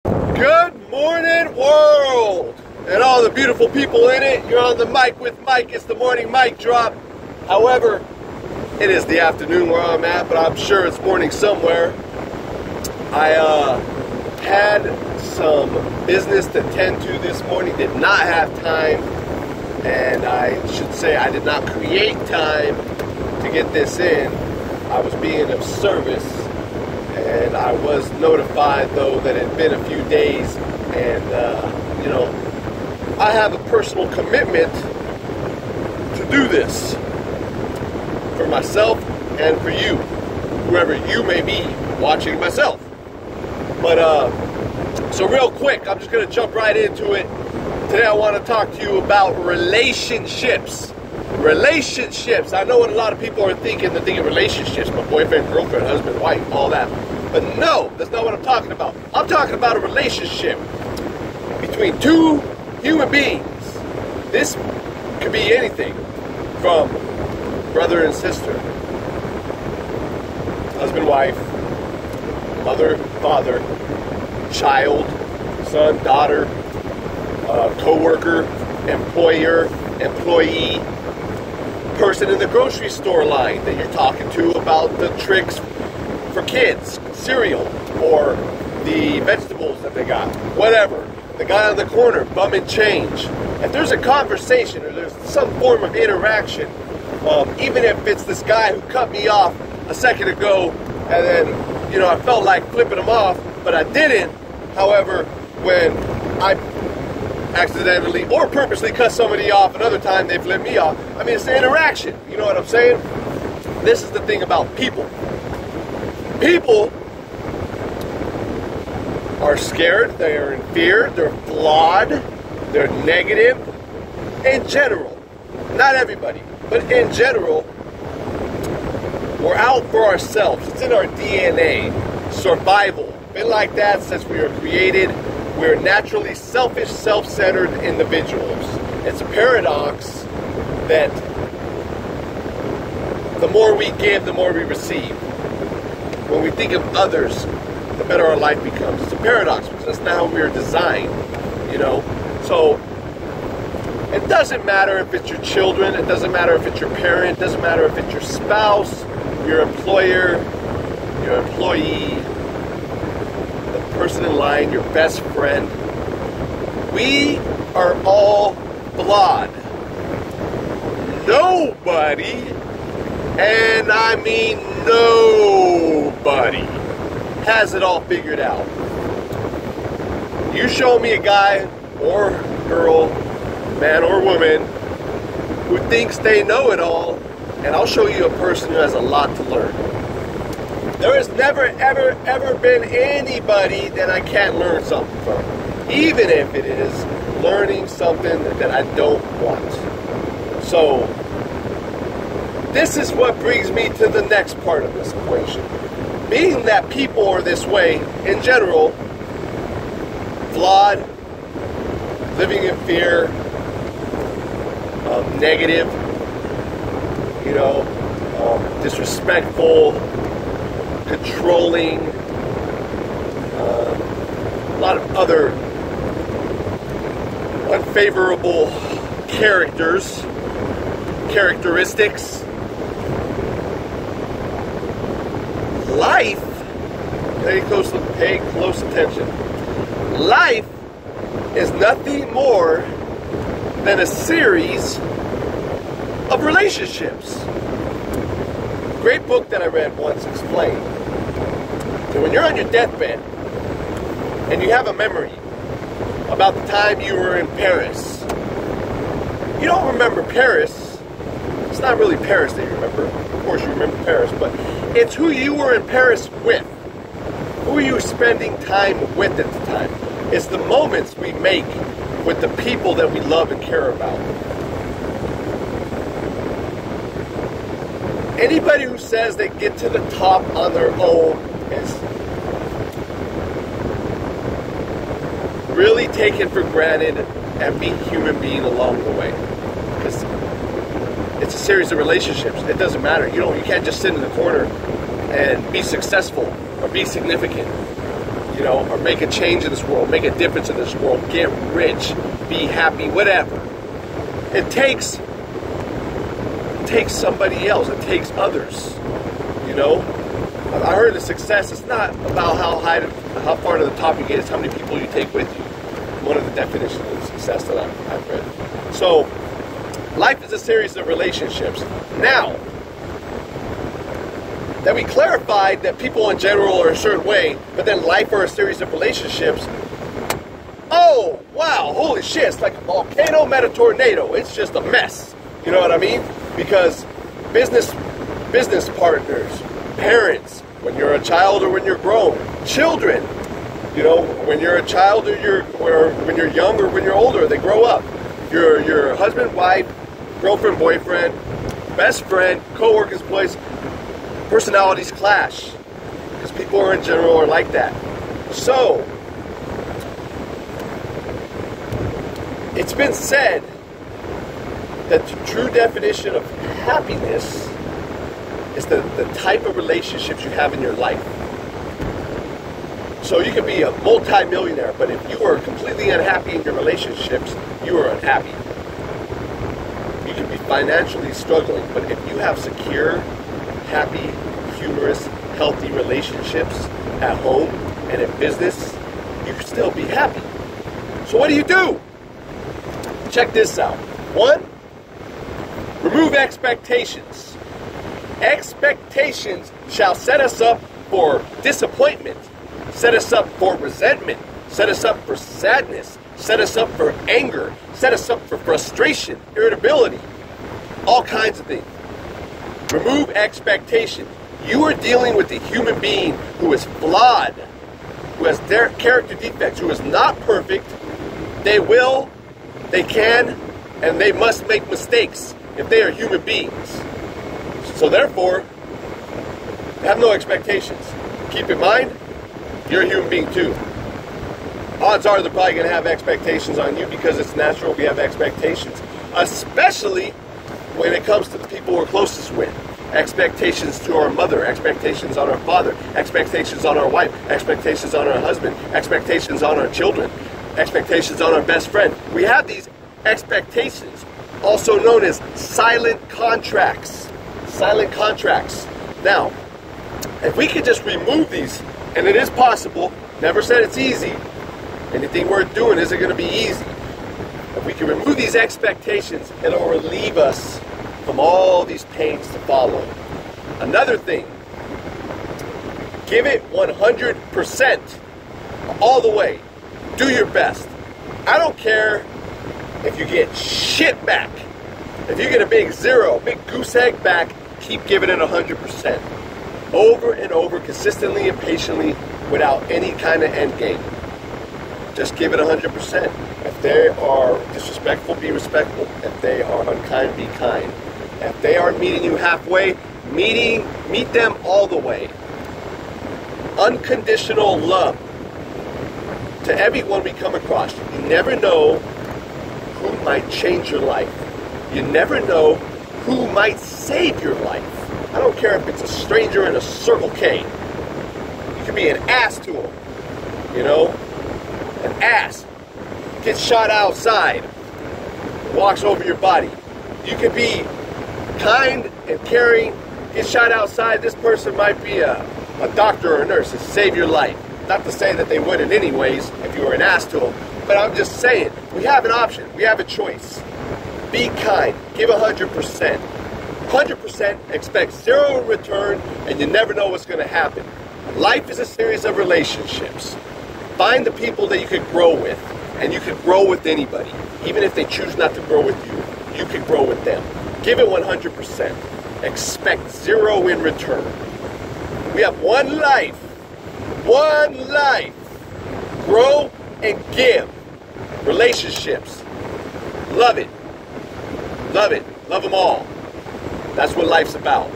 Good morning, world, and all the beautiful people in it. You're on the mic with Mike. It's the morning mic drop. However, it is the afternoon where I'm at, but I'm sure it's morning somewhere. I had some business to tend to this morning, did not have time, and I should say I did not create time to get this in. I was being of service, and I was notified, though, that it had been a few days, and, I have a personal commitment to do this for myself and for you, whoever you may be watching myself. But, so real quick, I'm just going to jump right into it. Today I want to talk to you about relationships. Relationships. I know what a lot of people are thinking. They're thinking relationships, my boyfriend, girlfriend, husband, wife, all that. But no, that's not what I'm talking about. I'm talking about a relationship between two human beings. This could be anything from brother and sister, husband, wife, mother, father, child, son, daughter, co-worker, employer, employee, person in the grocery store line that you're talking to about the tricks for kids, cereal, or the vegetables that they got, whatever. The guy on the corner, bumming change. If there's a conversation or there's some form of interaction, even if it's this guy who cut me off a second ago, and then, I felt like flipping him off, but I didn't. However, when I accidentally or purposely cut somebody off, another time they flip me off, it's an interaction. You know what I'm saying? This is the thing about people. People are scared, they're in fear, they're flawed, they're negative. In general, not everybody, but in general, we're out for ourselves. It's in our DNA. Survival. Been like that since we were created. We're naturally selfish, self-centered individuals. It's a paradox that the more we give, the more we receive. When we think of others, the better our life becomes. It's a paradox because that's not how we are designed, So, it doesn't matter if it's your children, it doesn't matter if it's your parent, it doesn't matter if it's your spouse, your employer, your employee, the person in line, your best friend. We are all flawed. Nobody, and I mean nobody, has it all figured out. You show me a guy or girl, man or woman, who thinks they know it all, and I'll show you a person who has a lot to learn. There has never, ever, ever been anybody that I can't learn something from, even if it is learning something that I don't want. So, this is what brings me to the next part of this equation. Being that people are this way, in general, flawed, living in fear, negative, disrespectful, controlling, a lot of other unfavorable characteristics. Life, pay close attention. Life is nothing more than a series of relationships. Great book that I read once explained. So when you're on your deathbed and you have a memory about the time you were in Paris, you don't remember Paris. It's not really Paris that you remember. Of course you remember Paris, but it's who you were in Paris with. Who are you spending time with at the time? It's the moments we make with the people that we love and care about. Anybody who says they get to the top on their own is really taken for granted every human being along the way. Because it's a series of relationships. It doesn't matter. You can't just sit in the corner and be successful or be significant. you know, or make a change in this world, make a difference in this world, get rich, be happy, whatever. It takes somebody else. It takes others. You know, I heard that success is not about how far to the top you get. It's how many people you take with you. One of the definitions of success that I've read. So, life is a series of relationships. Now that we clarified that people in general are a certain way, but then life are a series of relationships. Oh, wow, holy shit, it's like a volcano met a tornado. It's just a mess. You know what I mean? Because business partners, parents, when you're a child or when you're grown, children, you know, when you're a child or when you're young or when you're older, they grow up. Your husband, wife, girlfriend, boyfriend, best friend, co-workers, employees, personalities clash. Because people in general are like that. So, it's been said that the true definition of happiness is the type of relationships you have in your life. So you can be a multi-millionaire, but if you are completely unhappy in your relationships, you are unhappy. You can be financially struggling, but if you have secure, happy, humorous, healthy relationships at home and in business, you can still be happy. So what do? Check this out. 1, remove expectations. Expectations shall set us up for disappointment, set us up for resentment, set us up for sadness, set us up for anger, set us up for frustration, irritability, all kinds of things. Remove expectation. You are dealing with a human being who is flawed, who has their character defects, who is not perfect. They will, they can, and they must make mistakes if they are human beings. So therefore, have no expectations. Keep in mind, you're a human being too. Odds are they're probably going to have expectations on you because it's natural we have expectations. Especially when it comes to the people we're closest with. Expectations to our mother, expectations on our father, expectations on our wife, expectations on our husband, expectations on our children, expectations on our best friend. We have these expectations, also known as silent contracts. Silent contracts. Now, if we could just remove these, and it is possible, never said it's easy, anything worth doing isn't going to be easy. If we can remove these expectations, it'll relieve us from all these pains to follow. Another thing, give it 100%, all the way. Do your best. I don't care if you get shit back. If you get a big zero, big goose egg back, keep giving it 100%. Over and over, consistently and patiently, without any kind of end game. Just give it 100%. If they are disrespectful, be respectful. If they are unkind, be kind. If they are meeting you halfway, meet them all the way. Unconditional love to everyone we come across. You never know who might change your life. You never know who might save your life. I don't care if it's a stranger in a Circle K. You can be an ass to them. You know? An ass. Gets shot outside. Walks over your body. You can be kind and caring. Get shot outside. This person might be a doctor or a nurse and save your life. Not to say that they wouldn't anyways if you were an ass to them. But I'm just saying, we have an option. We have a choice. Be kind. Give 100%. 100%, expect zero in return, and you never know what's going to happen. Life is a series of relationships. Find the people that you can grow with, and you can grow with anybody. Even if they choose not to grow with you, you can grow with them. Give it 100%. Expect zero in return. We have one life. One life. Grow and give. Relationships. Love it. Love it. Love them all. That's what life's about.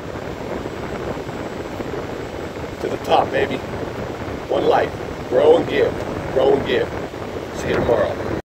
To the top, baby. One life. Grow and give. Grow and give. See you tomorrow.